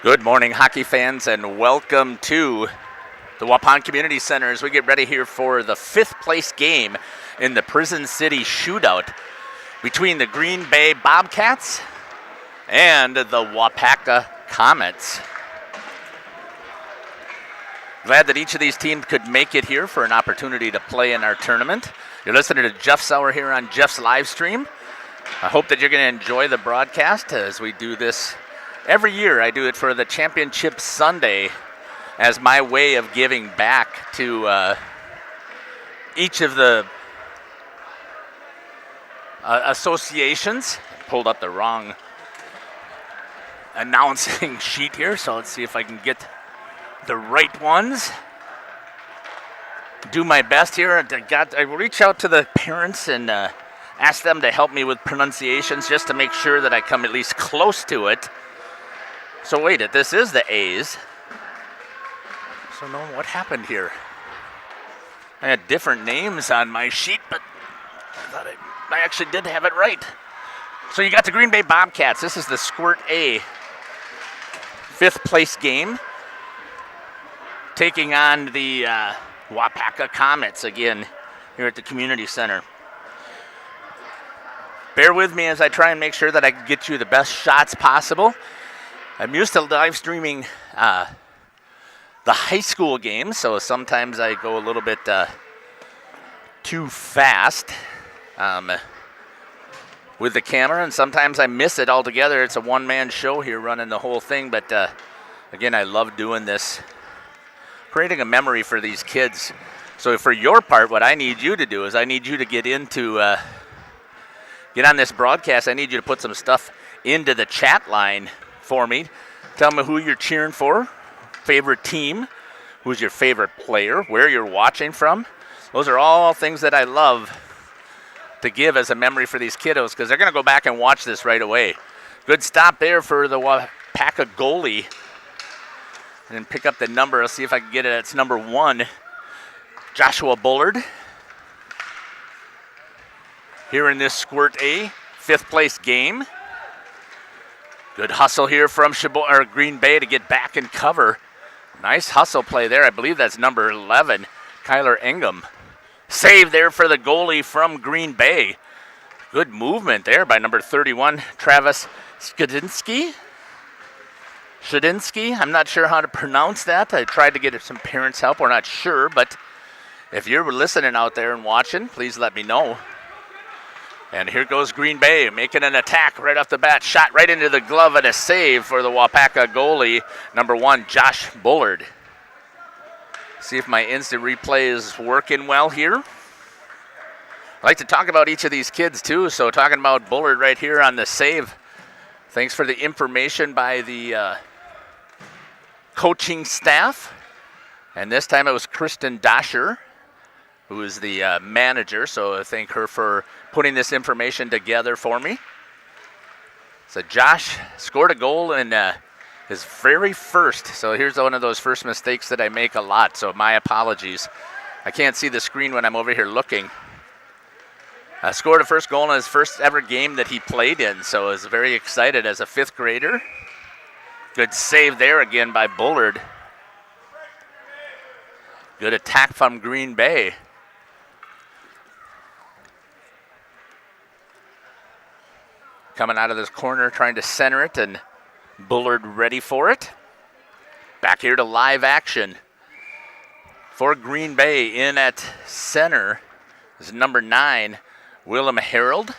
Good morning, hockey fans, and welcome to the Waupun Community Center as we get ready here for the fifth place game in the Prison City Shootout between the Green Bay Bobcats and the Waupaca Comets. Glad that each of these teams could make it here for an opportunity to play in our tournament. You're listening to Jeff Sauer here on Jeff's live stream. I hope that you're going to enjoy the broadcast as we do this every year. I do it for the Championship Sunday as my way of giving back to each of the associations. I pulled up the wrong announcing sheet here, so let's see if I can get the right ones. Do my best here. I reach out to the parents and ask them to help me with pronunciations just to make sure that I come at least close to it. So wait, this is the A's. So no, what happened here? I had different names on my sheet, but I thought I actually did have it right. So you got the Green Bay Bobcats. This is the Squirt A fifth place game, taking on the Waupaca Comets again here at the Community Center. Bear with me as I try and make sure that I can get you the best shots possible. I'm used to live streaming the high school games, so sometimes I go a little bit too fast with the camera, and sometimes I miss it altogether. It's a one-man show here running the whole thing, but again, I love doing this, creating a memory for these kids. So for your part, what I need you to do is I need you to get on this broadcast. I need you to put some stuff into the chat line for me. Tell me who you're cheering for, favorite team, who's your favorite player, where you're watching from. Those are all things that I love to give as a memory for these kiddos because they're going to go back and watch this right away. Good stop there for the Waupaca goalie. And then pick up the number. I'll see if I can get it. It's number 1, Joshua Bullard. Here in this Squirt A fifth place game. Good hustle here from Green Bay to get back and cover. Nice hustle play there. I believe that's number 11, Kyler Ingham. Save there for the goalie from Green Bay. Good movement there by number 31, Travis Shadinsky. I'm not sure how to pronounce that. I tried to get some parents' help. We're not sure, but if you're listening out there and watching, please let me know. And here goes Green Bay making an attack right off the bat. Shot right into the glove and a save for the Waupaca goalie, number 1, Josh Bullard. See if my instant replay is working well here. I like to talk about each of these kids too. So talking about Bullard right here on the save. Thanks for the information by the coaching staff. And this time it was Kristen Dasher, who is the manager, so I thank her for putting this information together for me. So Josh scored a goal in his very first, so here's one of those first mistakes that I make a lot, so my apologies. I can't see the screen when I'm over here looking. Scored a first goal in his first ever game that he played in, so I was very excited as a fifth grader. Good save there again by Bullard. Good attack from Green Bay. Coming out of this corner, trying to center it, and Bullard ready for it. Back here to live action for Green Bay. In at center is number 9, Willem Harold.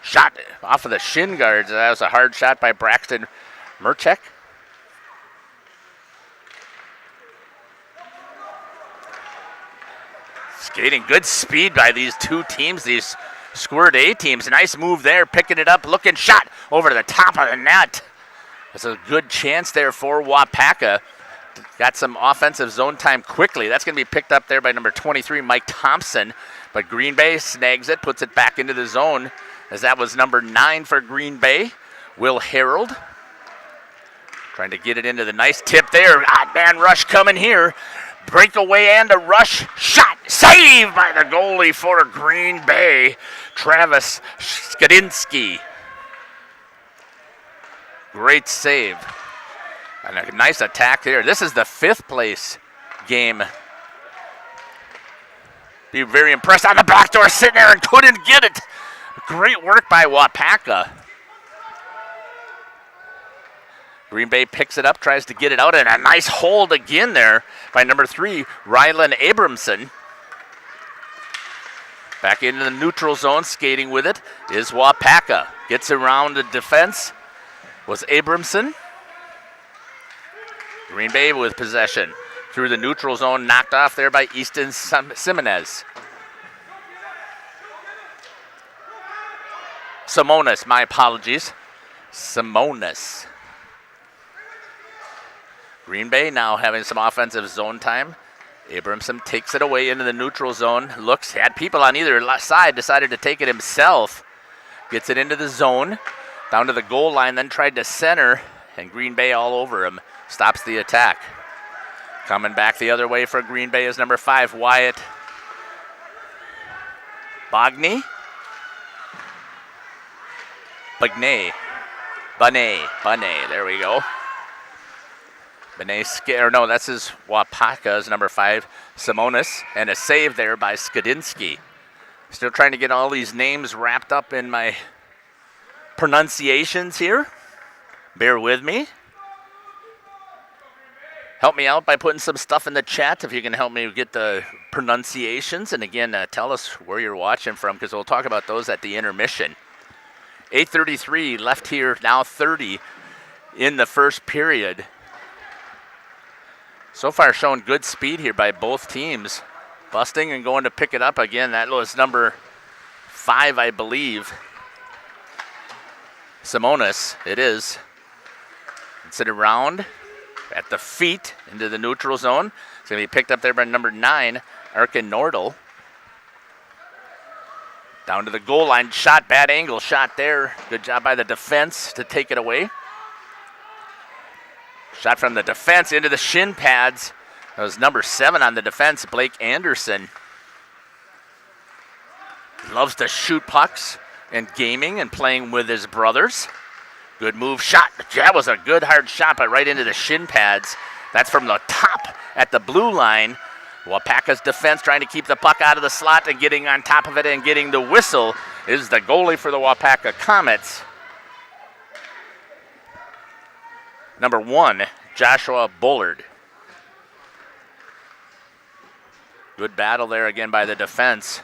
Shot off of the shin guards. That was a hard shot by Braxton Murchek. Skating, good speed by these two teams, these Squirt A teams. Nice move there, picking it up, looking, shot over to the top of the net. That's a good chance there for Waupaca. Got some offensive zone time quickly. That's going to be picked up there by number 23, Mike Thompson. But Green Bay snags it, puts it back into the zone, as that was number 9 for Green Bay, Will Harold. Trying to get it into the nice tip there. Odd man rush coming here. Breakaway and a rush shot. Saved by the goalie for Green Bay, Travis Skadinsky. Great save. And a nice attack there. This is the 5th place game. Be very impressed on the back door, sitting there and couldn't get it. Great work by Waupaca. Green Bay picks it up, tries to get it out, and a nice hold again there by number 3, Rylan Abramson. Back into the neutral zone, skating with it is Waupaca. Gets around the defense was Abramson. Green Bay with possession. Through the neutral zone, knocked off there by Easton Simones. Simonis, my apologies. Simonis. Green Bay now having some offensive zone time. Abramson takes it away into the neutral zone. Looks, had people on either side, decided to take it himself. Gets it into the zone, down to the goal line, then tried to center, and Green Bay all over him. Stops the attack. Coming back the other way for Green Bay is number 5, Wyatt Bagney. Bagney, there we go. No, that's his Waupaca's number 5, Simonis, and a save there by Skadinsky. Still trying to get all these names wrapped up in my pronunciations here. Bear with me. Help me out by putting some stuff in the chat if you can help me get the pronunciations. And again, tell us where you're watching from, because we'll talk about those at the intermission. 8:33 left here, now 30 in the first period. So far showing good speed here by both teams. Busting and going to pick it up again. That was number 5, I believe. Simonis, it is. Gets it around at the feet into the neutral zone. It's going to be picked up there by number 9, Arkin Nordal. Down to the goal line, shot, bad angle shot there. Good job by the defense to take it away. Shot from the defense into the shin pads. That was number 7 on the defense, Blake Anderson. Loves to shoot pucks and gaming and playing with his brothers. Good move, shot. That was a good hard shot, but right into the shin pads. That's from the top at the blue line. Waupaca's defense trying to keep the puck out of the slot and getting on top of it and getting the whistle is the goalie for the Waupaca Comets. Number 1, Joshua Bullard. Good battle there again by the defense.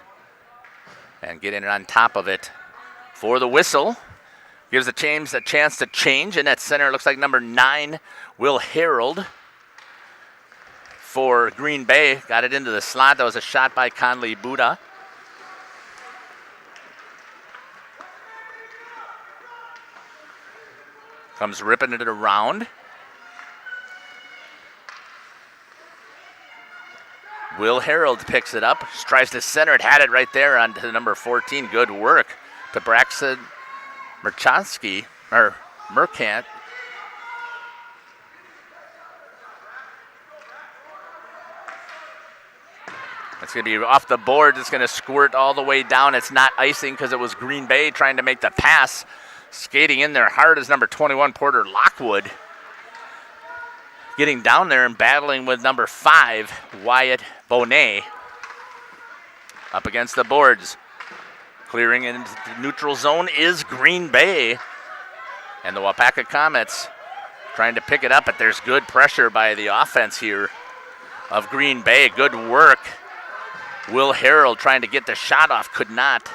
And getting it on top of it for the whistle. Gives the James a chance to change. And at center, it looks like number 9, Will Harold. For Green Bay, got it into the slot. That was a shot by Conley Buddha. Comes ripping it around. Will Harold picks it up, tries to center it, had it right there on to number 14. Good work to Braxton Merkant. It's going to be off the board. It's going to squirt all the way down. It's not icing because it was Green Bay trying to make the pass. Skating in there hard is number 21, Porter Lockwood. Getting down there and battling with number 5, Wyatt Bonet. Up against the boards. Clearing into the neutral zone is Green Bay. And the Waupaca Comets trying to pick it up, but there's good pressure by the offense here of Green Bay. Good work. Will Harold trying to get the shot off, could not.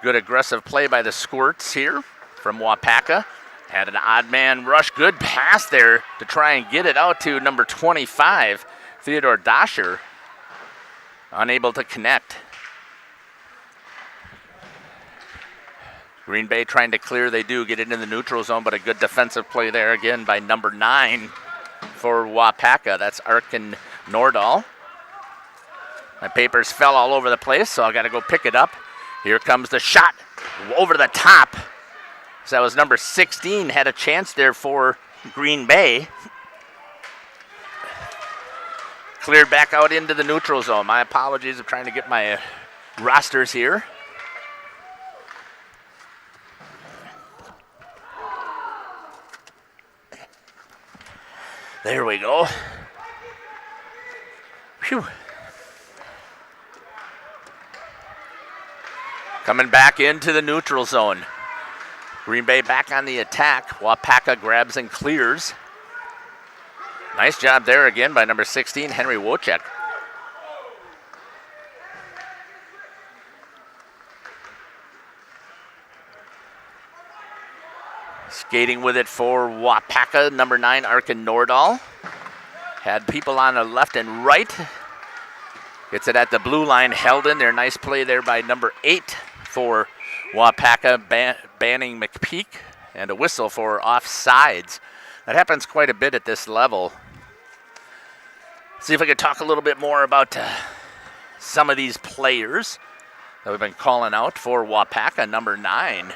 Good aggressive play by the Squirts here from Waupaca. Had an odd man rush. Good pass there to try and get it out to number 25, Theodore Doscher. Unable to connect. Green Bay trying to clear. They do get into the neutral zone, but a good defensive play there again by number 9 for Waupaca. That's Arkin Nordal. My papers fell all over the place, so I got to go pick it up. Here comes the shot over the top. So that was number 16, had a chance there for Green Bay. Cleared back out into the neutral zone. My apologies, I'm trying to get my rosters here. There we go. Phew. Coming back into the neutral zone. Green Bay back on the attack. Waupaca grabs and clears. Nice job there again by number 16, Henry Wojcik. Skating with it for Waupaca, number 9, Arkin Nordahl. Had people on the left and right. Gets it at the blue line, held in there. Nice play there by number 8 for Waupaca, banning McPeak, and a whistle for offsides. That happens quite a bit at this level. See if I could talk a little bit more about some of these players that we've been calling out for Waupaca, number 9.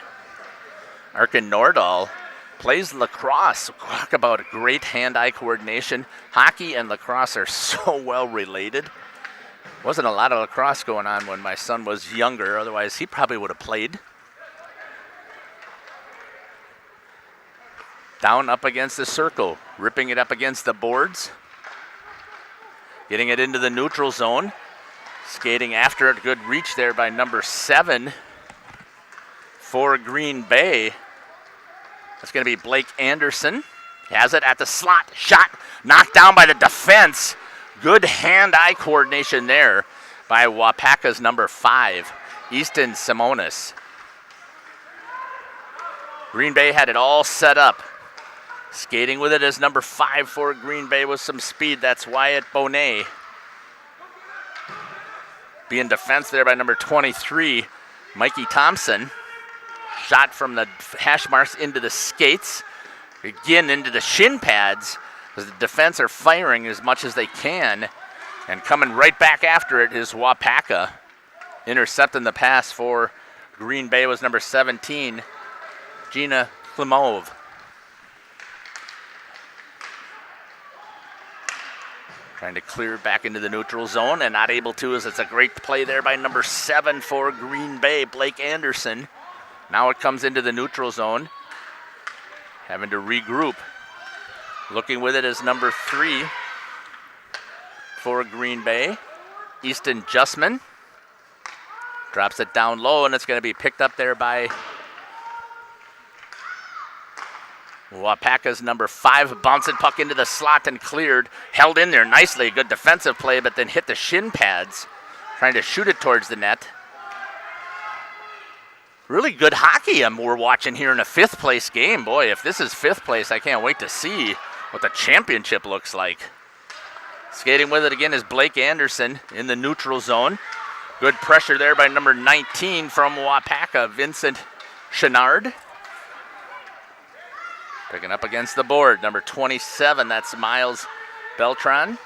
Arkin Nordahl plays lacrosse. Talk about great hand-eye coordination. Hockey and lacrosse are so well related. Wasn't a lot of lacrosse going on when my son was younger. Otherwise, he probably would have played. Down up against the circle. Ripping it up against the boards. Getting it into the neutral zone. Skating after it. Good reach there by number 7 for Green Bay. That's going to be Blake Anderson. He has it at the slot. Shot knocked down by the defense. Good hand-eye coordination there by Waupaca's number 5, Easton Simonis. Green Bay had it all set up. Skating with it as number 5 for Green Bay with some speed. That's Wyatt Bonet. Being defensed there by number 23, Mikey Thompson. Shot from the hash marks into the skates. Again into the shin pads. As the defense are firing as much as they can. And coming right back after it is Waupaca. Intercepting the pass for Green Bay was number 17, Gina Klimov. Trying to clear back into the neutral zone and not able to, as it's a great play there by number 7 for Green Bay, Blake Anderson. Now it comes into the neutral zone. Having to regroup. Looking with it is number 3 for Green Bay, Easton Justman. Drops it down low, and it's going to be picked up there by Waupaca's number 5. Bouncing puck into the slot and cleared. Held in there nicely. Good defensive play, but then hit the shin pads. Trying to shoot it towards the net. Really good hockey we're watching here in a 5th place game. Boy, if this is 5th place, I can't wait to see what the championship looks like. Skating with it again is Blake Anderson in the neutral zone. Good pressure there by number 19 from Waupaca, Vincent Chenard. Picking up against the board, number 27, that's Miles Beltran.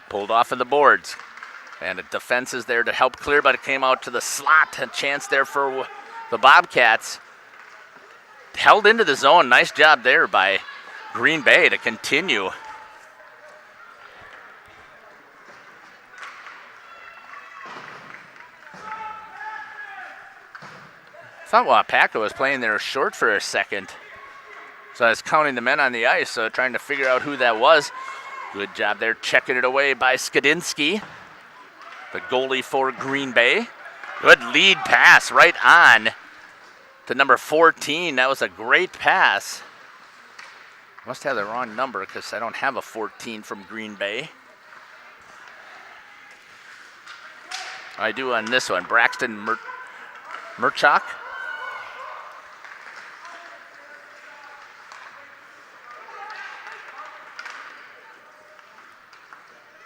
Pulled off of the boards. And the defense is there to help clear, but it came out to the slot. A chance there for the Bobcats. Held into the zone. Nice job there by Green Bay to continue. I thought Waupaca was playing there short for a second. So I was counting the men on the ice, so trying to figure out who that was. Good job there, checking it away by Skadinsky, the goalie for Green Bay. Good lead pass right on to number 14. That was a great pass. Must have the wrong number because I don't have a 14 from Green Bay. I do on this one, Braxton Murchak.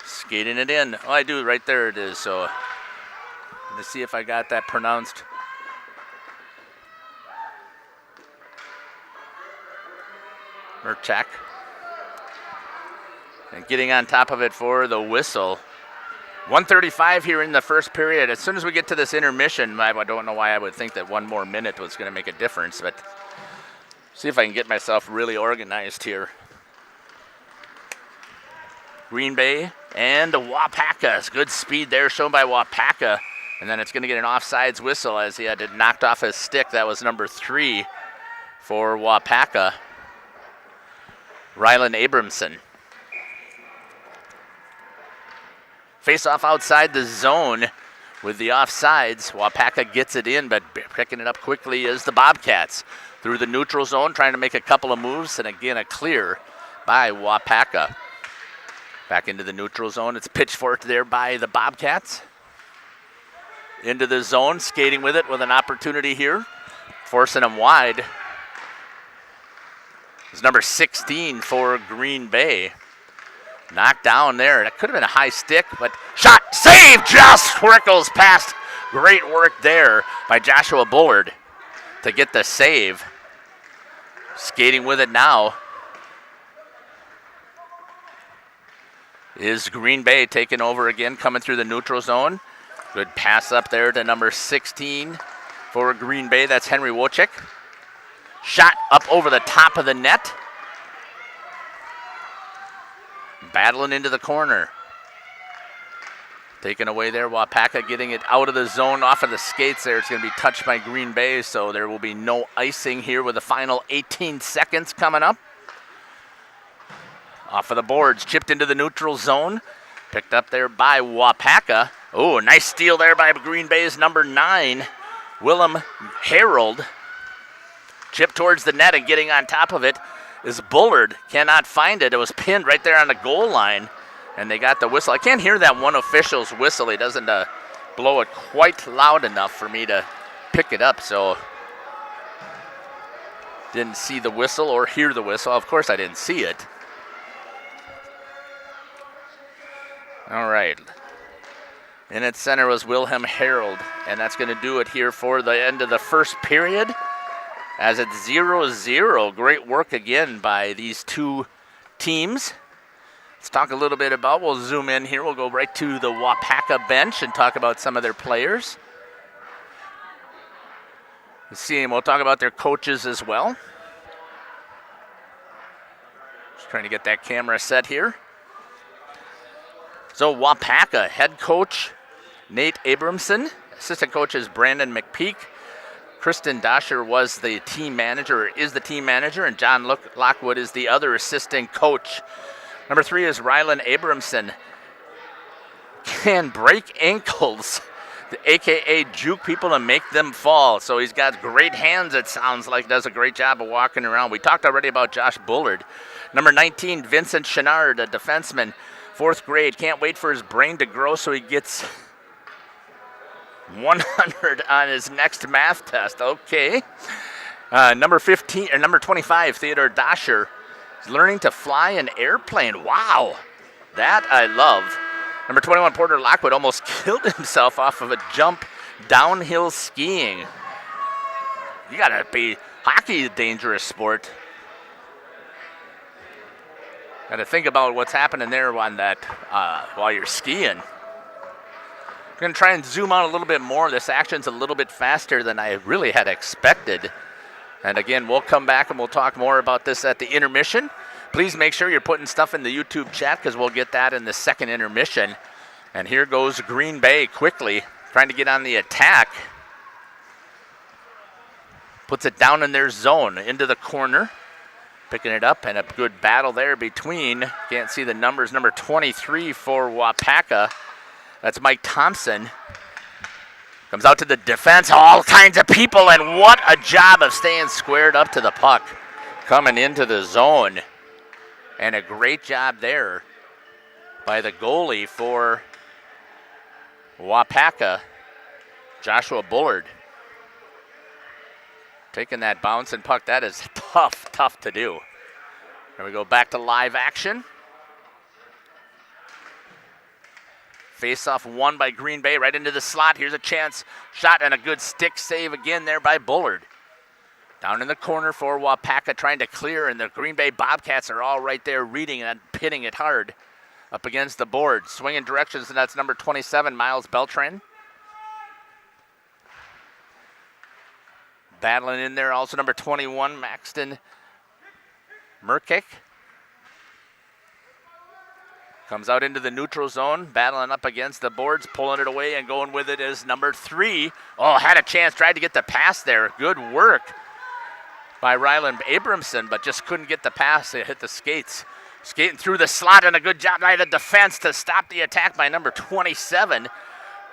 Skating it in. Oh, I do, right there it is. So let's see if I got that pronounced. Murchak. And getting on top of it for the whistle. 1:35 here in the first period. As soon as we get to this intermission, I don't know why I would think that one more minute was going to make a difference, but see if I can get myself really organized here. Green Bay and Waupaca. Good speed there shown by Waupaca. And then it's going to get an offsides whistle as he had it knocked off his stick. That was number 3, for Waupaca, Rylan Abramson. Face off outside the zone with the offsides. Waupaca gets it in, but picking it up quickly is the Bobcats. Through the neutral zone, trying to make a couple of moves, and again a clear by Waupaca. Back into the neutral zone. It's pitchforked there by the Bobcats. Into the zone, skating with it with an opportunity here. Forcing them wide. It's number 16 for Green Bay. Knocked down there. That could have been a high stick, but shot, save, just squircles past. Great work there by Joshua Bullard to get the save. Skating with it now is Green Bay, taking over again, coming through the neutral zone. Good pass up there to number 16 for Green Bay. That's Henry Wojcik. Shot up over the top of the net. Battling into the corner. Taken away there, Waupaca getting it out of the zone, off of the skates there. It's going to be touched by Green Bay, so there will be no icing here with the final 18 seconds coming up. Off of the boards, chipped into the neutral zone. Picked up there by Waupaca. Oh, nice steal there by Green Bay's number 9, Willem Harold. Chipped towards the net, and getting on top of it is Bullard. Cannot find it. It was pinned right there on the goal line. And they got the whistle. I can't hear that one official's whistle. He doesn't blow it quite loud enough for me to pick it up, so didn't see the whistle or hear the whistle. Of course I didn't see it. All right. In its center was Wilhelm Harold, and that's going to do it here for the end of the first period as it's 0-0. Great work again by these two teams. Let's talk a little bit about, we'll zoom in here. We'll go right to the Waupaca bench and talk about some of their players. We'll talk about their coaches as well. Just trying to get that camera set here. So Waupaca head coach Nate Abramson, assistant coach is Brandon McPeak. Kristen Dasher was the team manager, or is the team manager, and John Lockwood is the other assistant coach. Number 3 is Rylan Abramson. Can break ankles, a.k.a. juke people and make them fall. So he's got great hands, it sounds like. Does a great job of walking around. We talked already about Josh Bullard. Number 19, Vincent Chenard, a defenseman, 4th grade. Can't wait for his brain to grow so he gets 100 on his next math test. Okay. Number 25, Theodore Dasher. He's learning to fly an airplane. Wow, that I love. Number 21, Porter Lockwood, almost killed himself off of a jump downhill skiing. You gotta be, hockey is a dangerous sport. Gotta think about what's happening there on that while you're skiing. I'm gonna try and zoom out a little bit more. This action's a little bit faster than I really had expected. And again, we'll come back and we'll talk more about this at the intermission. Please make sure you're putting stuff in the YouTube chat because we'll get that in the second intermission. And here goes Green Bay quickly, trying to get on the attack. Puts it down in their zone, into the corner. Picking it up, and a good battle there between, can't see the numbers, number 23 for Waupaca. That's Mike Thompson. Comes out to the defense, all kinds of people, and what a job of staying squared up to the puck. Coming into the zone. And a great job there by the goalie for Waupaca, Joshua Bullard. Taking that bouncing puck, that is tough to do. Here we go back to live action. Face-off won by Green Bay right into the slot. Here's a chance. Shot and a good stick save again there by Bullard. Down in the corner for Waupaca trying to clear, and the Green Bay Bobcats are all right there reading and pitting it hard up against the board. Swinging directions, and that's number 27, Miles Beltran. Battling in there also number 21, Maxton Murkick. Comes out into the neutral zone, battling up against the boards, pulling it away and going with it is number 3. Oh, had a chance, tried to get the pass there. Good work by Ryland Abramson, but just couldn't get the pass. It hit the skates. Skating through the slot, and a good job by the defense to stop the attack by number 27.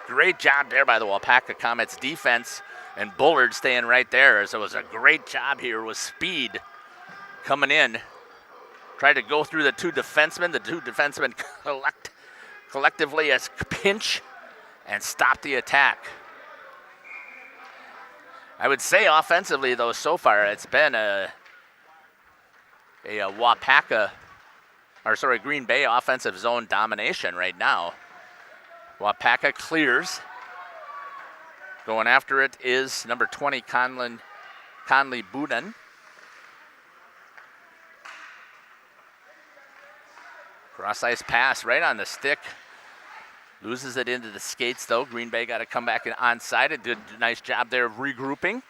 Great job there by the Waupaca Comets defense, and Bullard staying right there. So it was a great job here with speed coming in. Tried to go through the two defensemen. The two defensemen collectively as pinch and stop the attack. I would say offensively, though, so far it's been a Green Bay offensive zone domination right now. Waupaca clears. Going after it is number 20, Conley Buden. Cross-ice pass right on the stick. Loses it into the skates, though. Green Bay got to come back and onside. It did a nice job there of regrouping.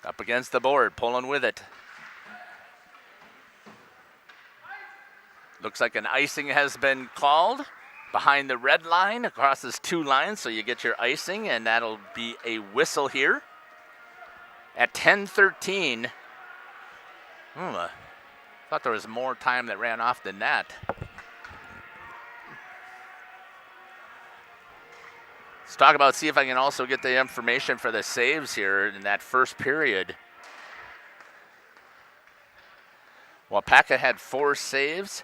Up against the board, pulling with it. Looks like an icing has been called behind the red line, crosses two lines, so you get your icing, and that'll be a whistle here. At 10:13, I thought there was more time that ran off than that. Let's talk about, see if I can also get the information for the saves here in that first period. Waupaca had 4 saves.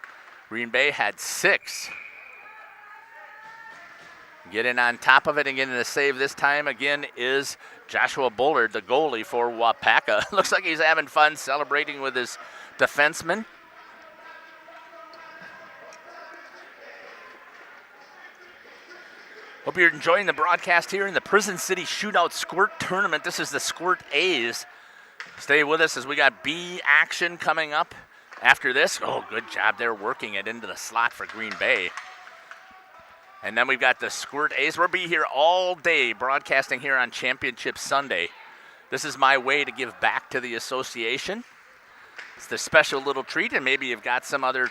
Green Bay had 6. Getting on top of it and getting the save this time again is Joshua Bullard, the goalie for Waupaca. Looks like he's having fun celebrating with his defenseman. Hope you're enjoying the broadcast here in the Prison City Shootout Squirt Tournament. This is the Squirt A's. Stay with us as we got B action coming up after this. Oh, good job there working it into the slot for Green Bay. And then we've got the Squirt A's. We'll be here all day broadcasting here on Championship Sunday. This is my way to give back to the association. It's the special little treat, and maybe you've got some other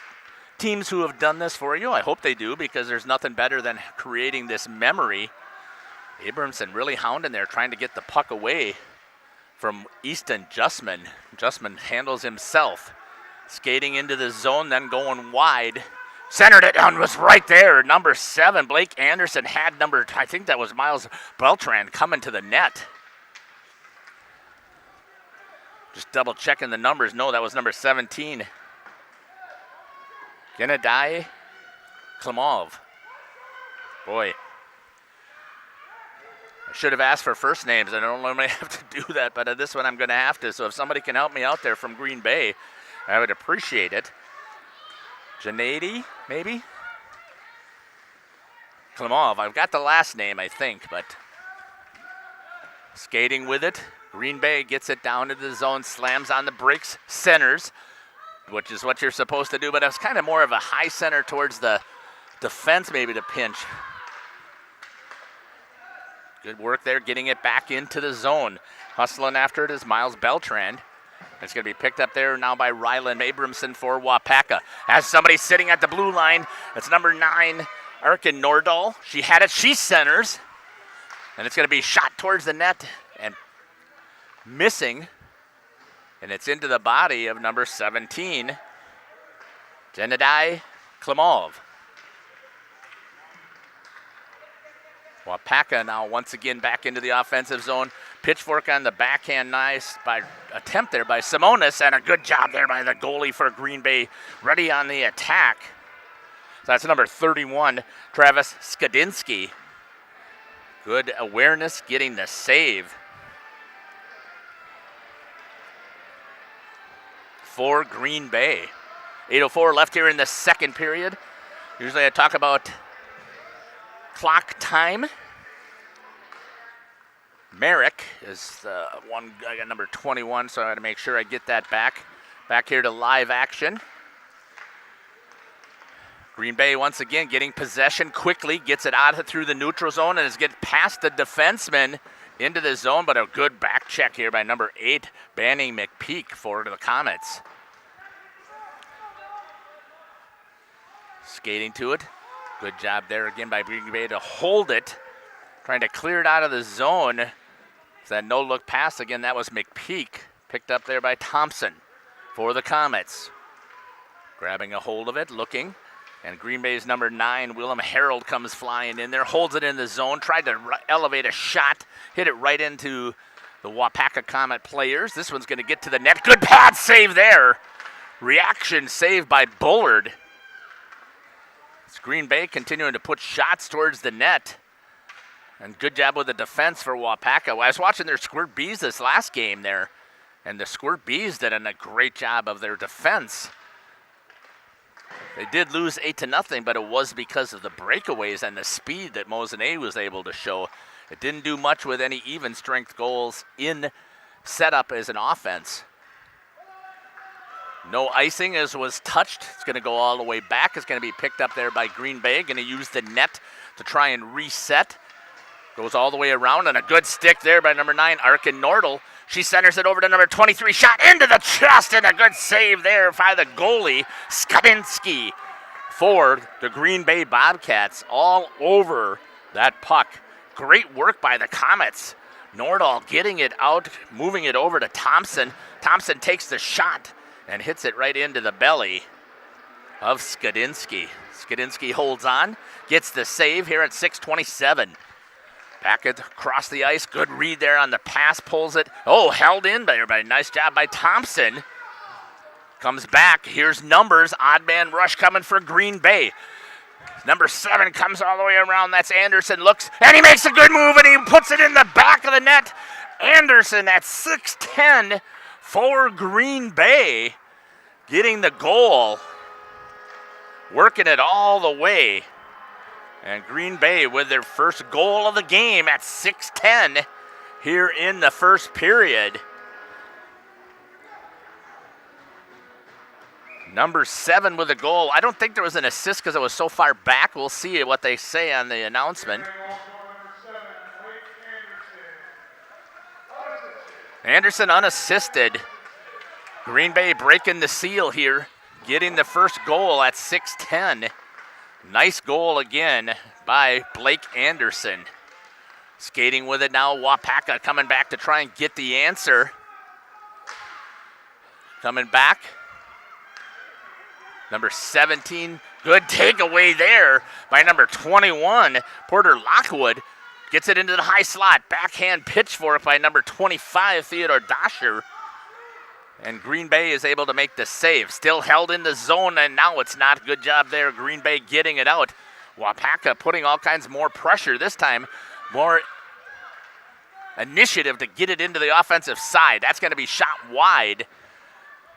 teams who have done this for you. I hope they do, because there's nothing better than creating this memory. Abramson really hounding there, trying to get the puck away from Easton Justman. Justman handles himself. Skating into the zone, then going wide. Centered it and was right there. Number 7, Blake Anderson had I think that was Miles Beltran coming to the net. Just double checking the numbers. No, that was number 17. Gennady Klimov. Boy. I should have asked for first names. I don't normally have to do that, but this one I'm going to have to. So if somebody can help me out there from Green Bay, I would appreciate it. Gennady, maybe? Klimov. I've got the last name, I think, but skating with it. Green Bay gets it down into the zone, slams on the brakes, centers, which is what you're supposed to do, but it was kind of more of a high center towards the defense, maybe to pinch. Good work there, getting it back into the zone. Hustling after it is Miles Beltran. It's going to be picked up there now by Ryland Abramson for Waupaca. Has somebody sitting at the blue line. It's number 9, Arkin Nordahl. She had it, she centers. And it's going to be shot towards the net and missing. And it's into the body of number 17, Gennady Klimov. Waupaca now once again back into the offensive zone. Pitchfork on the backhand, nice attempt there by Simonis, and a good job there by the goalie for Green Bay, ready on the attack. So that's number 31, Travis Skadinsky. Good awareness, getting the save. For Green Bay. 8:04 left here in the second period. Usually I talk about clock time. Merrick is the one, I got number 21, so I got to make sure I get that back. Back here to live action. Green Bay once again getting possession quickly, gets it out through the neutral zone and is getting past the defenseman into the zone, but a good back check here by number 8, Banning McPeak for the Comets. Skating to it. Good job there again by Green Bay to hold it. Trying to clear it out of the zone. That no-look pass again, that was McPeak. Picked up there by Thompson for the Comets. Grabbing a hold of it, looking. And Green Bay's number 9, Willem Harold, comes flying in there, holds it in the zone, tried to elevate a shot, hit it right into the Waupaca Comet players. This one's going to get to the net. Good pad save there. Reaction save by Bullard. It's Green Bay continuing to put shots towards the net. And good job with the defense for Waupaca. I was watching their Squirt Bees this last game there, and the Squirt Bees did a great job of their defense. They did lose 8-0, but it was because of the breakaways and the speed that Mosinee was able to show. It didn't do much with any even strength goals in setup as an offense. No icing as was touched. It's going to go all the way back. It's going to be picked up there by Green Bay. Going to use the net to try and reset. Goes all the way around, and a good stick there by number 9, Arkin Nordel. She centers it over to number 23, shot into the chest, and a good save there by the goalie, Skadinski, for the Green Bay Bobcats, all over that puck. Great work by the Comets. Nordal getting it out, moving it over to Thompson. Thompson takes the shot and hits it right into the belly of Skadinski. Skadinski holds on, gets the save here at 6:27. Back across the ice, good read there on the pass, pulls it. Oh, held in by everybody. Nice job by Thompson. Comes back, here's numbers, odd man rush coming for Green Bay. Number 7 comes all the way around, that's Anderson, looks, and he makes a good move, and he puts it in the back of the net. Anderson at 6'10" for Green Bay, getting the goal, working it all the way. And Green Bay with their first goal of the game at 6:10 here in the first period. Number 7 with a goal. I don't think there was an assist because it was so far back. We'll see what they say on the announcement. Anderson unassisted. Green Bay breaking the seal here, getting the first goal at 6:10. Nice goal again by Blake Anderson. Skating with it now, Waupaca coming back to try and get the answer. Coming back. Number 17, good takeaway there by number 21, Porter Lockwood. Gets it into the high slot. Backhand pitchfork by number 25, Theodore Dasher. And Green Bay is able to make the save. Still held in the zone, and now it's not. Good job there. Green Bay getting it out. Waupaca putting all kinds more pressure this time. More initiative to get it into the offensive side. That's going to be shot wide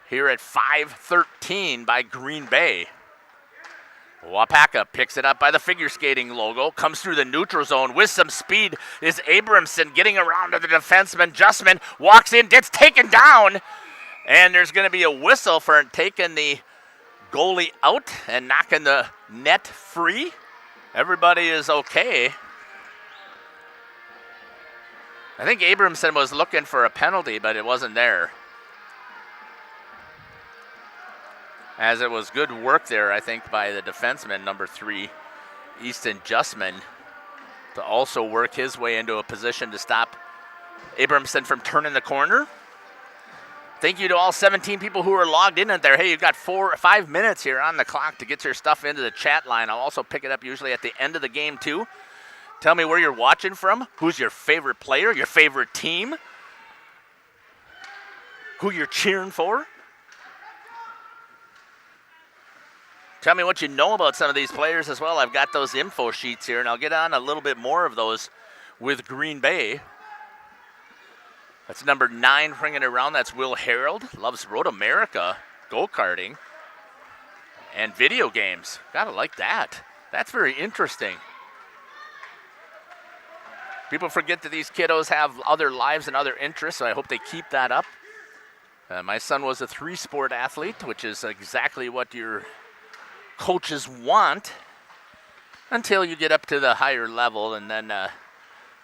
here at 5:13 by Green Bay. Waupaca picks it up by the figure skating logo. Comes through the neutral zone with some speed. Is Abramson getting around to the defenseman. Justman walks in, gets taken down. And there's going to be a whistle for taking the goalie out and knocking the net free. Everybody is okay. I think Abramson was looking for a penalty, but it wasn't there. As it was good work there, I think, by the defenseman, number 3, Easton Justman, to also work his way into a position to stop Abramson from turning the corner. Thank you to all 17 people who are logged in there. Hey, you've got 4 or 5 minutes here on the clock to get your stuff into the chat line. I'll also pick it up usually at the end of the game, too. Tell me where you're watching from, who's your favorite player, your favorite team, who you're cheering for. Tell me what you know about some of these players as well. I've got those info sheets here, and I'll get on a little bit more of those with Green Bay. That's number 9 bringing it around. That's Will Harold. Loves Road America, go-karting, and video games. Gotta like that. That's very interesting. People forget that these kiddos have other lives and other interests, so I hope they keep that up. My son was a 3-sport athlete, which is exactly what your coaches want until you get up to the higher level, and then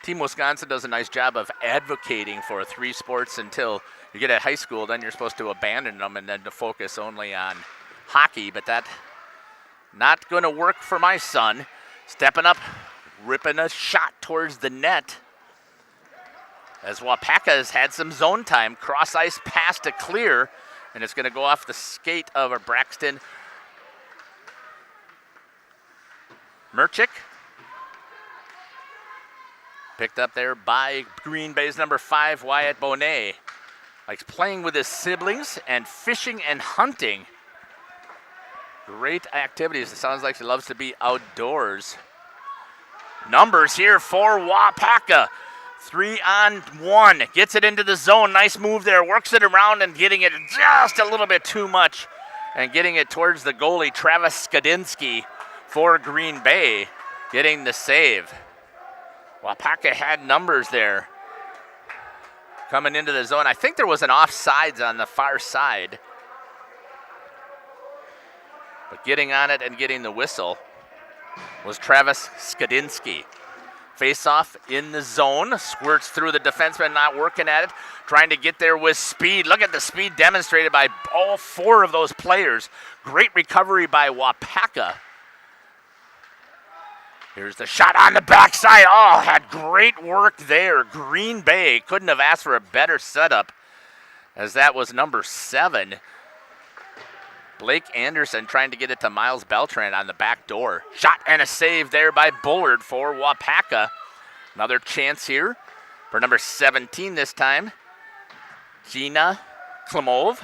Team Wisconsin does a nice job of advocating for 3 sports until you get at high school. Then you're supposed to abandon them and then to focus only on hockey, but that not going to work for my son. Stepping up, ripping a shot towards the net. as Waupaca has had some zone time. Cross ice pass to clear, and it's going to go off the skate of Braxton Merchick. Picked up there by Green Bay's number 5, Wyatt Bonet. Likes playing with his siblings and fishing and hunting. Great activities. It sounds like he loves to be outdoors. Numbers here for Waupaca. 3-on-1. Gets it into the zone. Nice move there. Works it around and getting it just a little bit too much. And getting it towards the goalie, Travis Skadinsky, for Green Bay. Getting the save. Waupaca had numbers there. Coming into the zone. I think there was an offsides on the far side. But getting on it and getting the whistle was Travis Skadinsky. Face-off in the zone. Squirts through the defenseman, not working at it. Trying to get there with speed. Look at the speed demonstrated by all 4 of those players. Great recovery by Waupaca. Here's the shot on the backside. Oh, had great work there. Green Bay couldn't have asked for a better setup, as that was number 7. Blake Anderson trying to get it to Miles Beltran on the back door. Shot and a save there by Bullard for Waupaca. Another chance here for number 17 this time, Gina Klimov.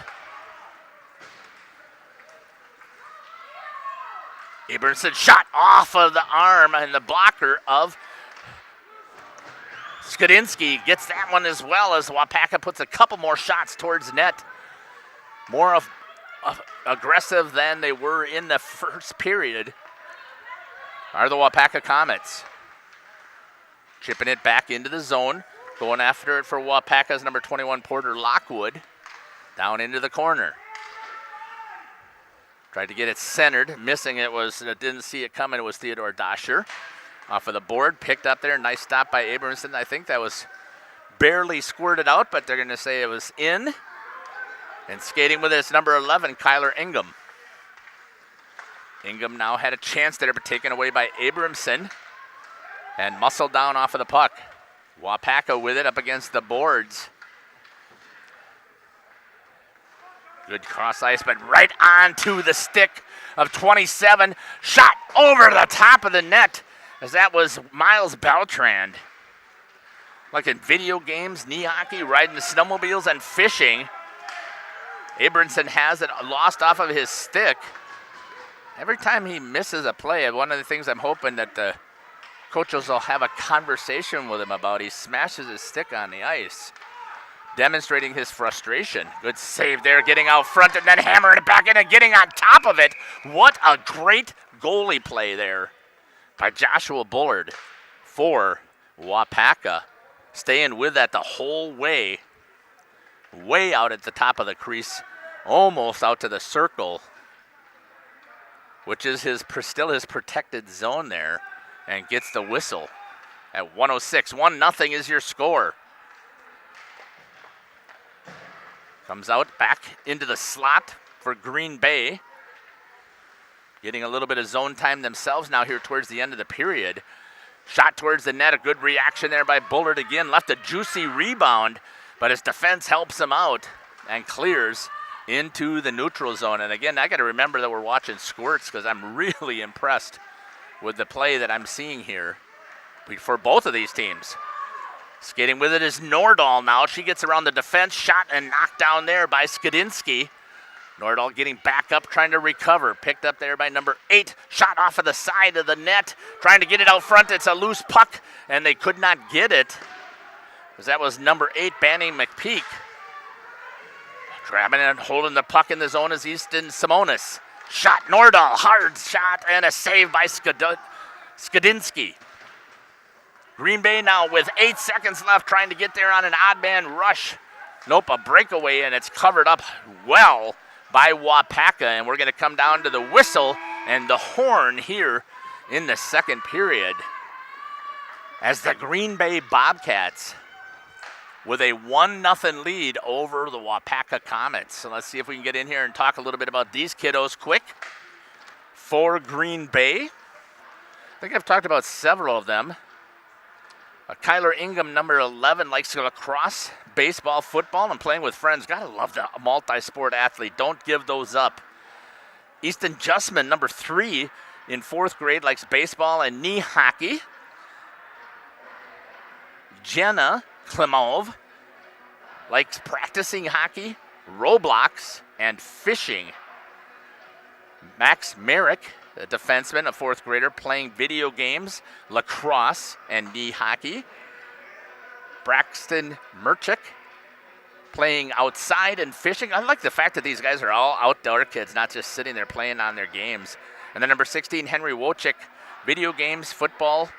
Abramson shot off of the arm and the blocker of Skadinsky. Gets that one as well, as Waupaca puts a couple more shots towards net. More of aggressive than they were in the first period are the Waupaca Comets. Chipping it back into the zone. Going after it for Waupaca's number 21, Porter Lockwood. Down into the corner. Tried to get it centered. Missing it didn't see it coming. It was Theodore Doscher. Off of the board. Picked up there. Nice stop by Abramson. I think that was barely squirted out, but they're going to say it was in. And skating with it is number 11, Kyler Ingham. Ingham now had a chance there, but taken away by Abramson. And muscled down off of the puck. Waupaca with it up against the boards. Good cross ice, but right onto the stick of 27. Shot over the top of the net, as that was Miles Beltran. Like in video games, knee hockey, riding the snowmobiles and fishing. Abramson has it lost off of his stick. Every time he misses a play, one of the things I'm hoping that the coaches will have a conversation with him about, he smashes his stick on the ice, demonstrating his frustration. Good save there, getting out front and then hammering it back in and getting on top of it. What a great goalie play there by Joshua Bullard for Waupaca. Staying with that the whole way out at the top of the crease, almost out to the circle, which is still his protected zone there, and gets the whistle at 1:06. 1-0 is your score. Comes out back into the slot for Green Bay. Getting a little bit of zone time themselves now here towards the end of the period. Shot towards the net, a good reaction there by Bullard again. Left a juicy rebound, but his defense helps him out and clears into the neutral zone. And again, I got to remember that we're watching Squirts, because I'm really impressed with the play that I'm seeing here for both of these teams. Skating with it is Nordahl now. She gets around the defense, shot and knocked down there by Skadinsky. Nordahl getting back up, trying to recover. Picked up there by number 8. Shot off of the side of the net, trying to get it out front. It's a loose puck, and they could not get it, because that was number 8, Banning McPeak. Grabbing and holding the puck in the zone is Easton Simonis. Shot Nordahl, hard shot, and a save by Skadinsky. Green Bay now with 8 seconds left, trying to get there on an odd man rush. Nope, a breakaway, and it's covered up well by Waupaca, and we're going to come down to the whistle and the horn here in the second period, as the Green Bay Bobcats with a 1-0 lead over the Waupaca Comets. So let's see if we can get in here and talk a little bit about these kiddos quick. For Green Bay, I think I've talked about several of them. Kyler Ingham, number 11, likes lacrosse, baseball, football, and playing with friends. Gotta love the multi-sport athlete. Don't give those up. Easton Justman, number 3, in 4th grade, likes baseball and knee hockey. Jenna Klimov likes practicing hockey, Roblox, and fishing. Max Merrick, a defenseman, a 4th grader, playing video games, lacrosse, and knee hockey. Braxton Merchik, playing outside and fishing. I like the fact that these guys are all outdoor kids, not just sitting there playing on their games. And then number 16, Henry Wojcik, video games, football,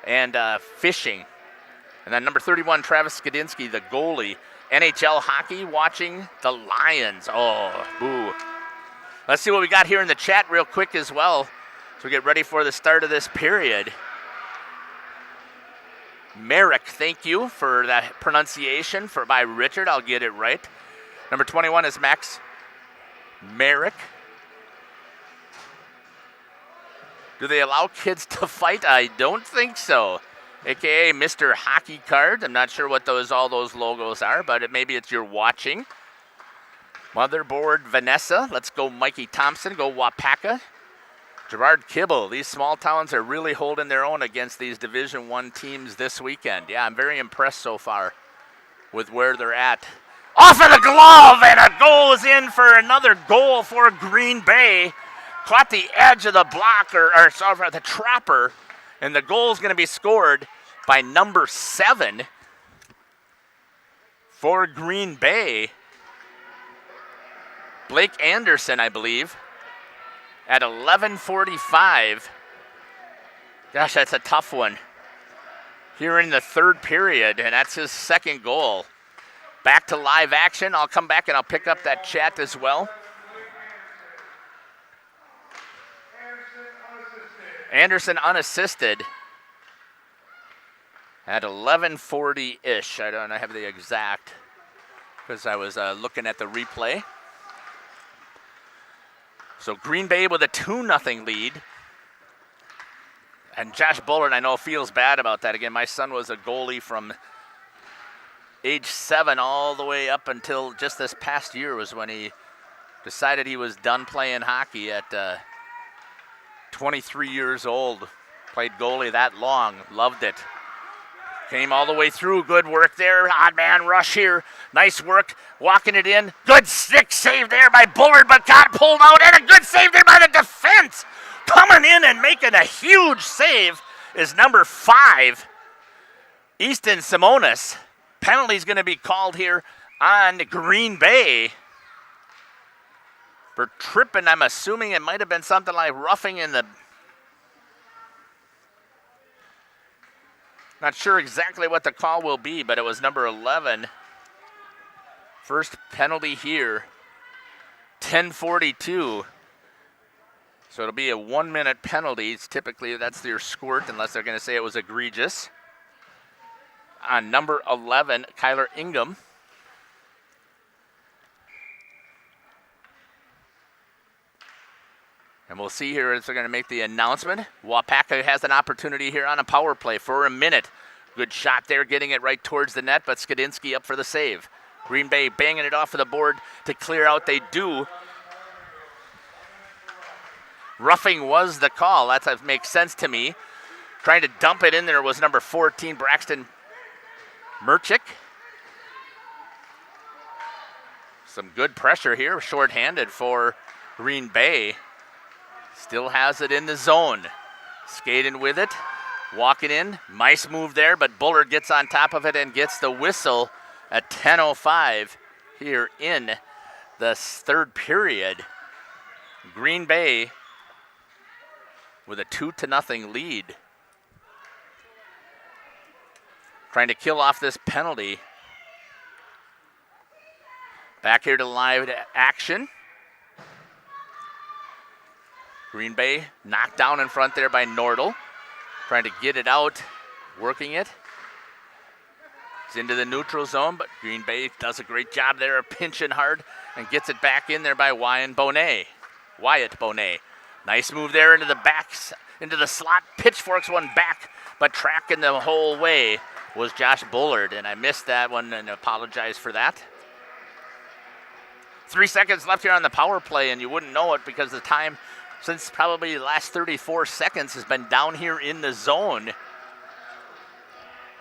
and fishing. And then number 31, Travis Skadinsky, the goalie, NHL hockey, watching the Lions. Oh, boo. Let's see what we got here in the chat real quick as well, so we get ready for the start of this period. Merrick, thank you for that pronunciation by Richard. I'll get it right. Number 21 is Max Merrick. Do they allow kids to fight? I don't think so. AKA Mr. Hockey Card. I'm not sure what all those logos are, but maybe it's you're watching. Motherboard Vanessa. Let's go Mikey Thompson. Go Waupaca. Gerard Kibble. These small towns are really holding their own against these Division I teams this weekend. Yeah, I'm very impressed so far with where they're at. Off of the glove, and a goal is in for another goal for Green Bay. Caught the edge of the block, or the trapper, and the goal is going to be scored by number 7 for Green Bay. Blake Anderson, I believe, at 11:45. Gosh, that's a tough one. Here in the 3rd period, and that's his 2nd goal. Back to live action. I'll come back and I'll pick up that chat as well. Anderson unassisted at 11:40-ish. I don't have the exact because I was looking at the replay. So Green Bay with a 2-0 lead. And Josh Bullard, I know, feels bad about that. Again, my son was a goalie from age 7 all the way up until just this past year was when he decided he was done playing hockey at 23 years old. Played goalie that long. Loved it. Came all the way through. Good work there. Odd man rush here. Nice work. Walking it in. Good stick save there by Bullard, but got pulled out. And a good save there by the defense. Coming in and making a huge save is number 5, Easton Simonis. Penalty's going to be called here on Green Bay for tripping. I'm assuming it might have been something like roughing in the... Not sure exactly what the call will be, but it was number 11. First penalty here. 10:42. So it'll be a 1-minute penalty. Typically, that's their squirt, unless they're going to say it was egregious. On number 11, Kyler Ingham. And we'll see here as they're going to make the announcement. Waupaca has an opportunity here on a power play for a minute. Good shot there, getting it right towards the net, but Skadinsky up for the save. Green Bay banging it off of the board to clear out. They do. Roughing was the call. That makes sense to me. Trying to dump it in there was number 14, Braxton Merchik. Some good pressure here, shorthanded for Green Bay. Still has it in the zone. Skating with it, walking in. Nice move there, but Bullard gets on top of it and gets the whistle at 10:05 here in the 3rd period. Green Bay with a 2-0 lead. Trying to kill off this penalty. Back here to live action. Green Bay knocked down in front there by Nordl. Trying to get it out, working it. It's into the neutral zone, but Green Bay does a great job there, pinching hard, and gets it back in there by Wyatt Bonet. Nice move there into the back into the slot. Pitchforks one back, but tracking the whole way was Josh Bullard, and I missed that one and apologize for that. 3 seconds left here on the power play, and you wouldn't know it because the time since probably the last 34 seconds has been down here in the zone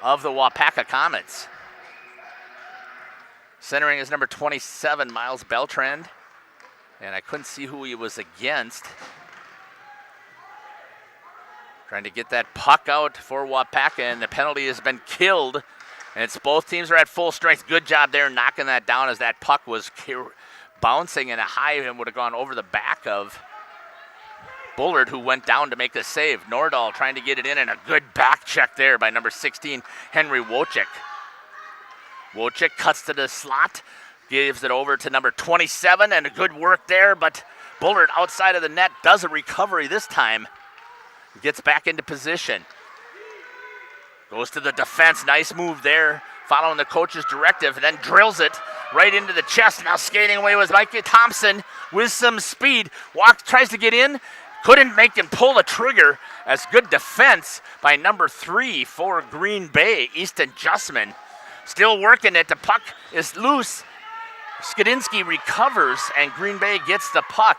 of the Waupaca Comets. Centering is number 27, Miles Beltrand, and I couldn't see who he was against. Trying to get that puck out for Waupaca, and the penalty has been killed. And it's both teams are at full strength. Good job there knocking that down as that puck was bouncing and a high and would have gone over the back of Bullard, who went down to make the save. Nordahl trying to get it in, and a good back check there by number 16, Henry Wojcik. Wojcik cuts to the slot, gives it over to number 27, and a good work there, but Bullard outside of the net does a recovery this time. Gets back into position. Goes to the defense. Nice move there, following the coach's directive, and then drills it right into the chest. Now skating away was Mikey Thompson with some speed. Tries to get in. Couldn't make him pull the trigger, as good defense by number 3 for Green Bay, Easton Justman. Still working it. The puck is loose. Skidinski recovers, and Green Bay gets the puck.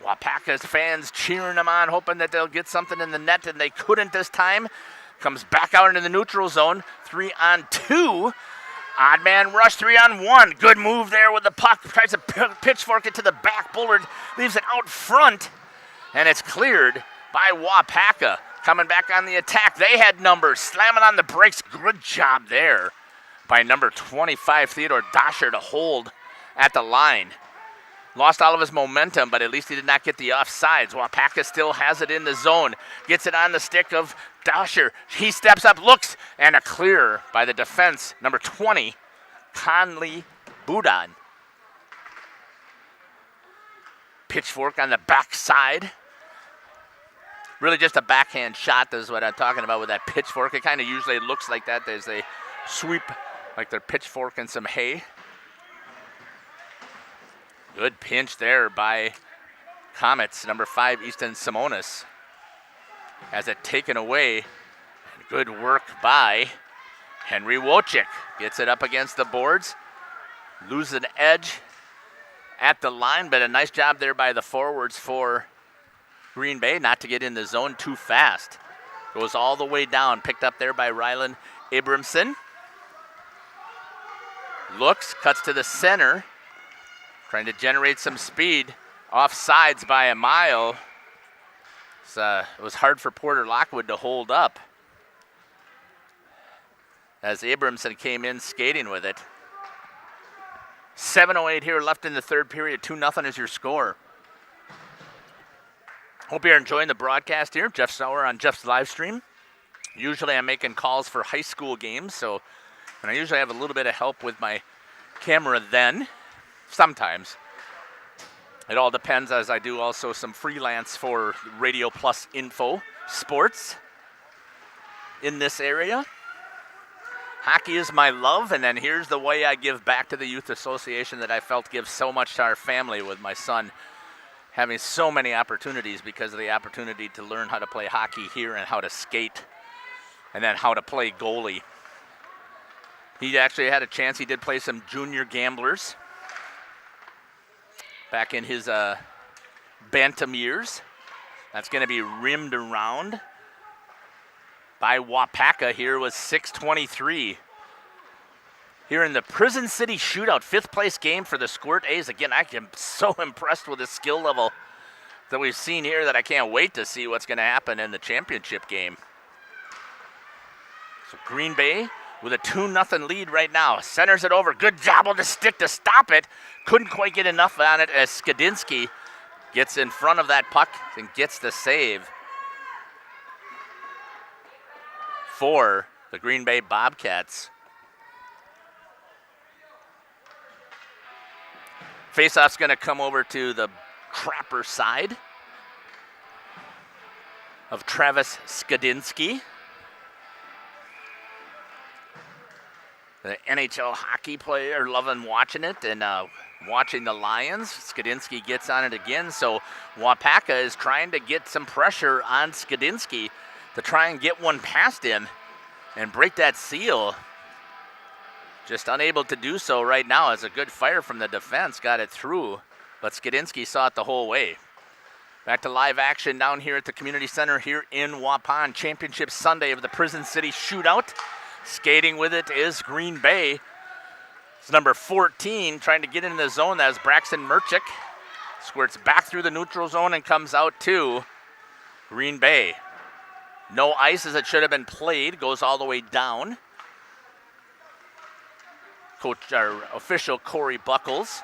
Waupaca's fans cheering them on, hoping that they'll get something in the net, and they couldn't this time. Comes back out into the neutral zone. 3-on-2. Odd man rush, 3-on-1. Good move there with the puck. Tries to pitchfork it to the back. Bullard leaves it out front, and it's cleared by Waupaca. Coming back on the attack. They had numbers. Slamming on the brakes. Good job there by number 25, Theodore Doscher, to hold at the line. Lost all of his momentum, but at least he did not get the offsides. Waupaca still has it in the zone. Gets it on the stick of Doscher. He steps up, looks, and a clear by the defense. Number 20, Conley Budon. Pitchfork on the backside. Really just a backhand shot is what I'm talking about with that pitchfork. It kind of usually looks like that as they sweep like they're pitchforking some hay. Good pinch there by Comets. Number 5, Easton Simonis has it taken away. Good work by Henry Wojcik. Gets it up against the boards. Loses an edge at the line, but a nice job there by the forwards for Green Bay not to get in the zone too fast. Goes all the way down. Picked up there by Rylan Abramson. Looks, cuts to the center. Trying to generate some speed. Off sides by a mile. It was hard for Porter Lockwood to hold up as Abramson came in skating with it. 7:08 here left in the third period. 2-0 is your score. Hope you're enjoying the broadcast here. Jeff Sauer on Jeff's live stream. Usually I'm making calls for high school games, and I usually have a little bit of help with my camera then. Sometimes. It all depends, as I do also some freelance for Radio Plus Info Sports in this area. Hockey is my love, and then here's the way I give back to the Youth Association that I felt gives so much to our family, with my son having so many opportunities because of the opportunity to learn how to play hockey here and how to skate and then how to play goalie. He actually had a chance. He did play some junior gamblers back in his bantam years. That's going to be rimmed around by Waupaca here with 6:23. Here in the Prison City Shootout, 5th place game for the Squirt A's. Again, I am so impressed with the skill level that we've seen here that I can't wait to see what's going to happen in the championship game. So Green Bay with a 2-0 lead right now. Centers it over. Good job on the stick to stop it. Couldn't quite get enough on it as Skidinski gets in front of that puck and gets the save for the Green Bay Bobcats. Faceoff's going to come over to the Trapper side of Travis Skidinski. The NHL hockey player, loving watching it, and watching the Lions. Skidinski gets on it again, so Waupaca is trying to get some pressure on Skidinski to try and get one past him and break that seal. Just unable to do so right now as a good fire from the defense got it through, but Skidinski saw it the whole way. Back to live action down here at the Community Center here in Waupun. Championship Sunday of the Prison City Shootout. Skating with it is Green Bay. It's number 14 trying to get into the zone. That is Braxton Merchick. Squirts back through the neutral zone and comes out to Green Bay. No ice as it should have been played. Goes all the way down. Our official Corey Buckles.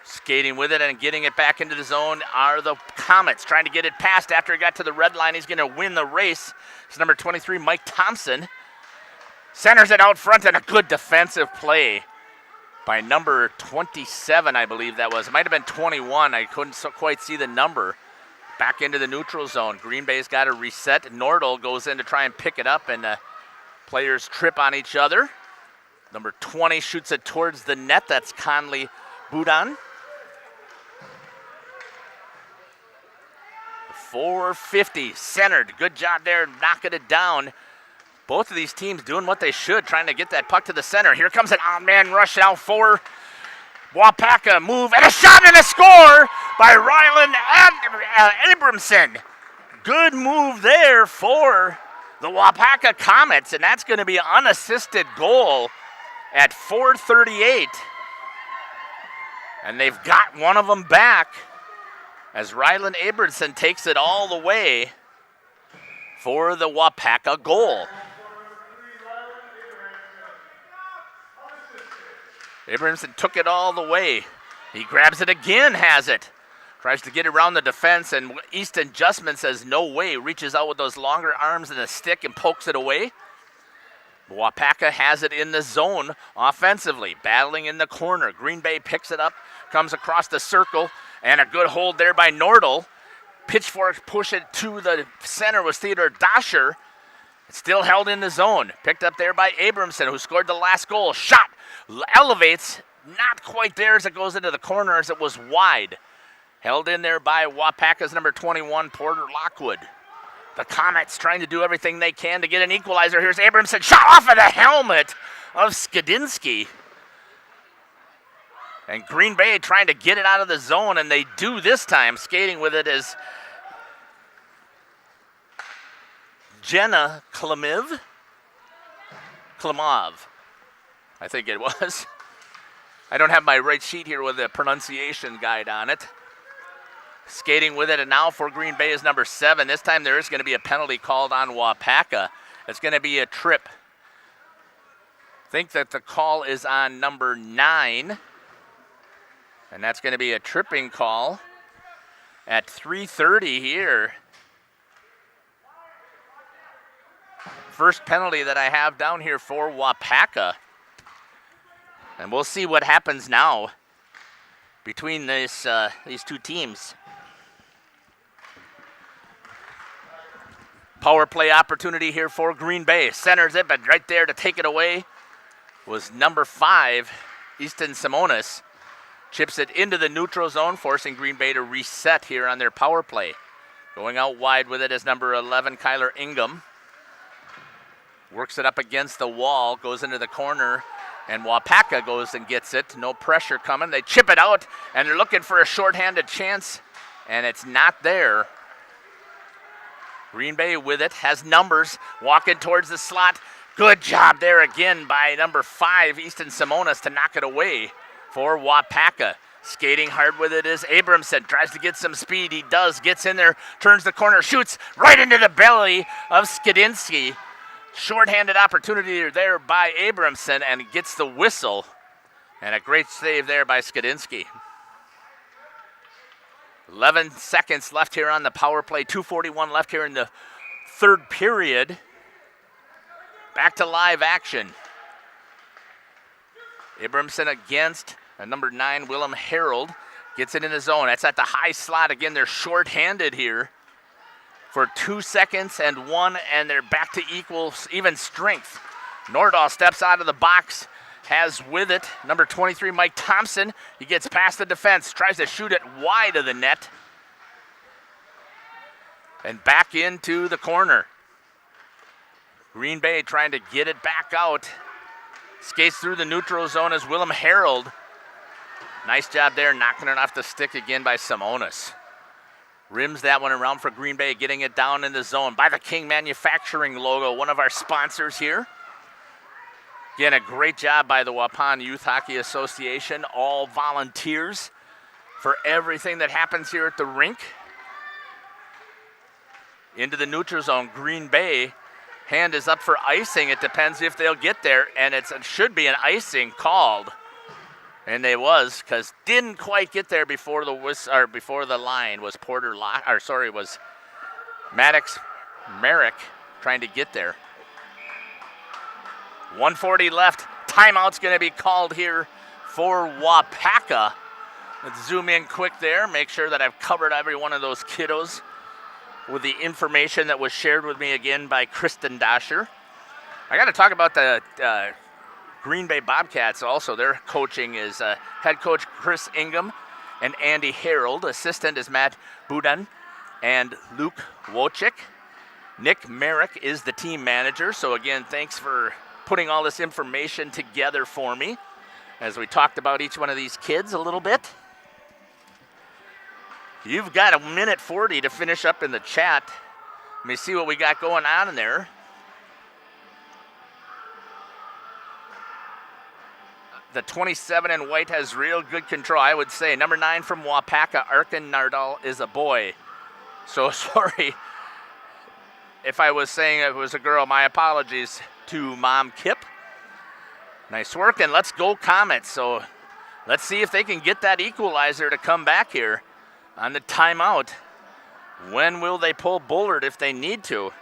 Skating with it and getting it back into the zone are the Comets, trying to get it past after he got to the red line. He's going to win the race. It's number 23, Mike Thompson. Centers it out front, and a good defensive play by number 27, I believe that was. It might have been 21. I couldn't quite see the number. Back into the neutral zone. Green Bay's got to reset. Nordal goes in to try and pick it up, and players trip on each other. Number 20 shoots it towards the net. That's Conley Budan. 450 centered. Good job there knocking it down. Both of these teams doing what they should, trying to get that puck to the center. Here comes an on-man rush out for Waupaca. Move and a shot and a score by Ryland Abramson. Good move there for the Waupaca Comets, and that's going to be an unassisted goal at 4:38. And they've got one of them back as Ryland Abramson takes it all the way for the Waupaca goal. Abramson took it all the way. He grabs it again, has it. Tries to get around the defense, and Easton Justman says no way. Reaches out with those longer arms and a stick and pokes it away. Waupaca has it in the zone offensively, battling in the corner. Green Bay picks it up, comes across the circle, and a good hold there by Nordal. Pitchfork push it to the center was Theodore Dasher. It's still held in the zone. Picked up there by Abramson, who scored the last goal. Shot elevates, not quite there as it goes into the corner as it was wide. Held in there by Waupaca's number 21, Porter Lockwood. The Comets trying to do everything they can to get an equalizer. Here's Abramson, shot off of the helmet of Skidinski. And Green Bay trying to get it out of the zone, and they do this time. Skating with it is Jenna Klimov, I think it was. I don't have my right sheet here with a pronunciation guide on it. Skating with it, and now for Green Bay is number 7. This time there is going to be a penalty called on Waupaca. It's going to be a trip. I think that the call is on number 9. And that's going to be a tripping call at 3:30 here. First penalty that I have down here for Waupaca. And we'll see what happens now between these two teams. Power play opportunity here for Green Bay. Centers it, but right there to take it away was number 5, Easton Simonis. Chips it into the neutral zone, forcing Green Bay to reset here on their power play. Going out wide with it is number 11, Kyler Ingham. Works it up against the wall, goes into the corner, and Waupaca goes and gets it. No pressure coming. They chip it out, and they're looking for a shorthanded chance, and it's not there. Green Bay with it, has numbers, walking towards the slot. Good job there again by number 5, Easton Simonis, to knock it away for Waupaca. Skating hard with it is Abramson. Tries to get some speed. He does. Gets in there. Turns the corner. Shoots right into the belly of Skidinski. Shorthanded opportunity there by Abramson, and gets the whistle. And a great save there by Skidinski. 11 seconds left here on the power play. 2:41 left here in the third period. Back to live action. Abramson against number 9, Willem Harold. Gets it in the zone. That's at the high slot. Again, they're short-handed here for 2 seconds and 1, and they're back to even strength. Nordahl steps out of the box, has with it number 23, Mike Thompson. He gets past the defense, tries to shoot it wide of the net. And back into the corner. Green Bay trying to get it back out. Skates through the neutral zone as Willem Harold. Nice job there, knocking it off the stick again by Simonis. Rims that one around for Green Bay, getting it down in the zone by the King Manufacturing logo, one of our sponsors here. Again, a great job by the Waupun Youth Hockey Association, all volunteers for everything that happens here at the rink. Into the neutral zone, Green Bay. Hand is up for icing. It depends if they'll get there, and it should be an icing called. And they was, because didn't quite get there before the line was was Maddox Merrick trying to get there. 1:40 left. Timeout's going to be called here for Waupaca. Let's zoom in quick there, make sure that I've covered every one of those kiddos with the information that was shared with me again by Kristen Dasher. I got to talk about the Green Bay Bobcats also. Their coaching is head coach Chris Ingham and Andy Harold. Assistant is Matt Budan and Luke Wojcik. Nick Merrick is the team manager. So again, thanks for putting all this information together for me as we talked about each one of these kids a little bit. You've got 1:40 to finish up in the chat. Let me see what we got going on in there. The 27 in white has real good control, I would say. Number 9 from Waupaca, Arkin Nardal, is a boy. So sorry if I was saying it was a girl. My apologies to Mom Kip. Nice work, and let's go Comets. So let's see if they can get that equalizer to come back here on the timeout. When will they pull Bullard if they need to?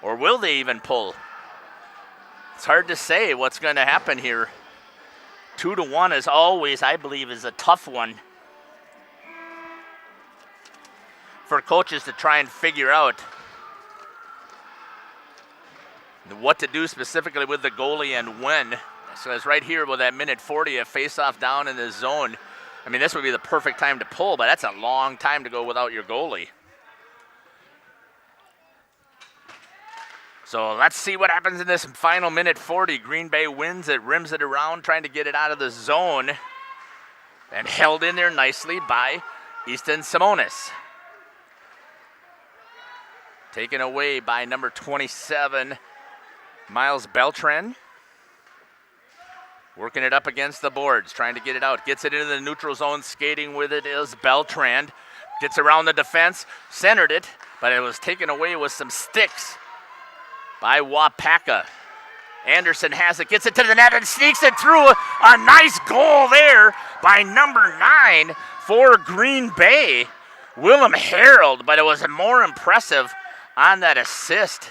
Or will they even pull? It's hard to say what's going to happen here. 2-1 as always, I believe, is a tough one for coaches to try and figure out what to do specifically with the goalie and when. So it's right here with that 1:40, a face-off down in the zone. I mean, this would be the perfect time to pull, but that's a long time to go without your goalie. So let's see what happens in this final 1:40. Green Bay wins it, rims it around, trying to get it out of the zone. And held in there nicely by Easton Simonis. Taken away by number 27, Miles Beltran. Working it up against the boards, trying to get it out. Gets it into the neutral zone, skating with it is Beltran. Gets around the defense, centered it, but it was taken away with some sticks by Waupaca. Anderson has it, gets it to the net and sneaks it through. A nice goal there by number 9 for Green Bay, Willem Harold, but it was more impressive on that assist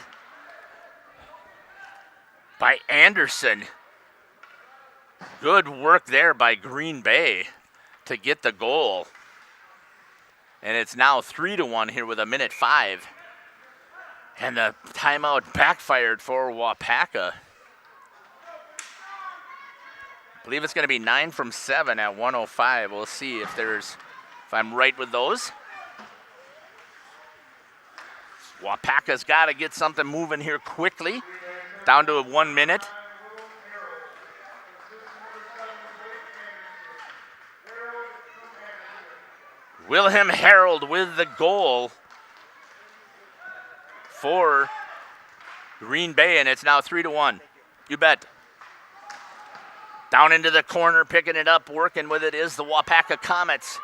by Anderson. Good work there by Green Bay to get the goal. And it's now 3-1 here with 1:05. And the timeout backfired for Waupaca. I believe it's going to be 9 from 7 at 1:05. We'll see if I'm right with those. Waupaca's got to get something moving here quickly. Down to 1 minute. Wilhelm Harold with the goal for Green Bay, and it's now 3-1. You bet. Down into the corner, picking it up, working with it is the Waupaca Comets.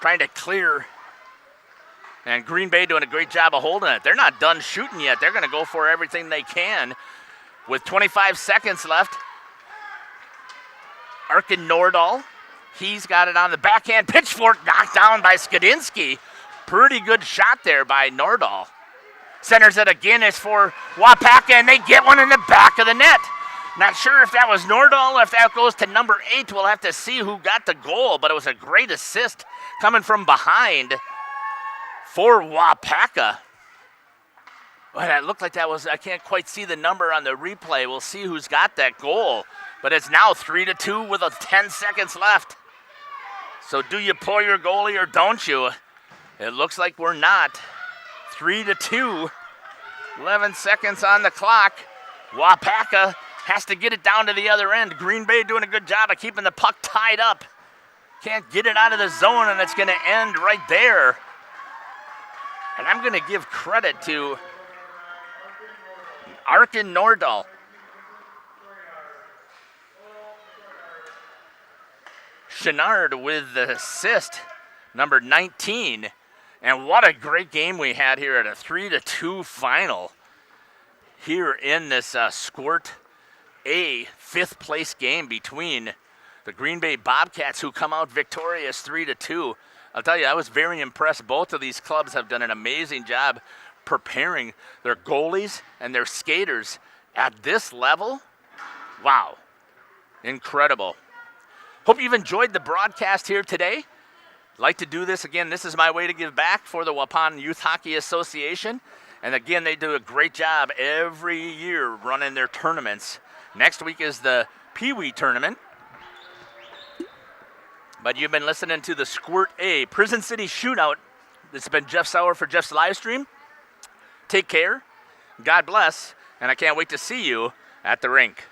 Trying to clear. And Green Bay doing a great job of holding it. They're not done shooting yet. They're going to go for everything they can. With 25 seconds left, Arkin Nordahl. He's got it on the backhand. Pitchfork knocked down by Skadinsky. Pretty good shot there by Nordahl. Centers it again is for Waupaca, and they get one in the back of the net. Not sure if that was Nordahl or if that goes to number 8. We'll have to see who got the goal, but it was a great assist coming from behind for Waupaca. Well, it looked like that was, I can't quite see the number on the replay. We'll see who's got that goal. But it's now 3-2 with 10 seconds left. So do you pull your goalie or don't you? It looks like we're not. 3-2. 11 seconds on the clock. Waupaca has to get it down to the other end. Green Bay doing a good job of keeping the puck tied up. Can't get it out of the zone, and it's going to end right there. And I'm going to give credit to Arkin Nordahl. Chenard with the assist, number 19. And what a great game we had here at a 3-2 final here in this Squirt A fifth place game between the Green Bay Bobcats, who come out victorious 3-2. I'll tell you, I was very impressed. Both of these clubs have done an amazing job preparing their goalies and their skaters at this level. Wow, incredible. Hope you've enjoyed the broadcast here today. Like to do this again. This is my way to give back for the Waupun Youth Hockey Association. And again, they do a great job every year running their tournaments. Next week is the Pee Wee tournament. But you've been listening to the Squirt A Prison City Shootout. This has been Jeff Sauer for Jeff's Livestream. Take care, God bless, and I can't wait to see you at the rink.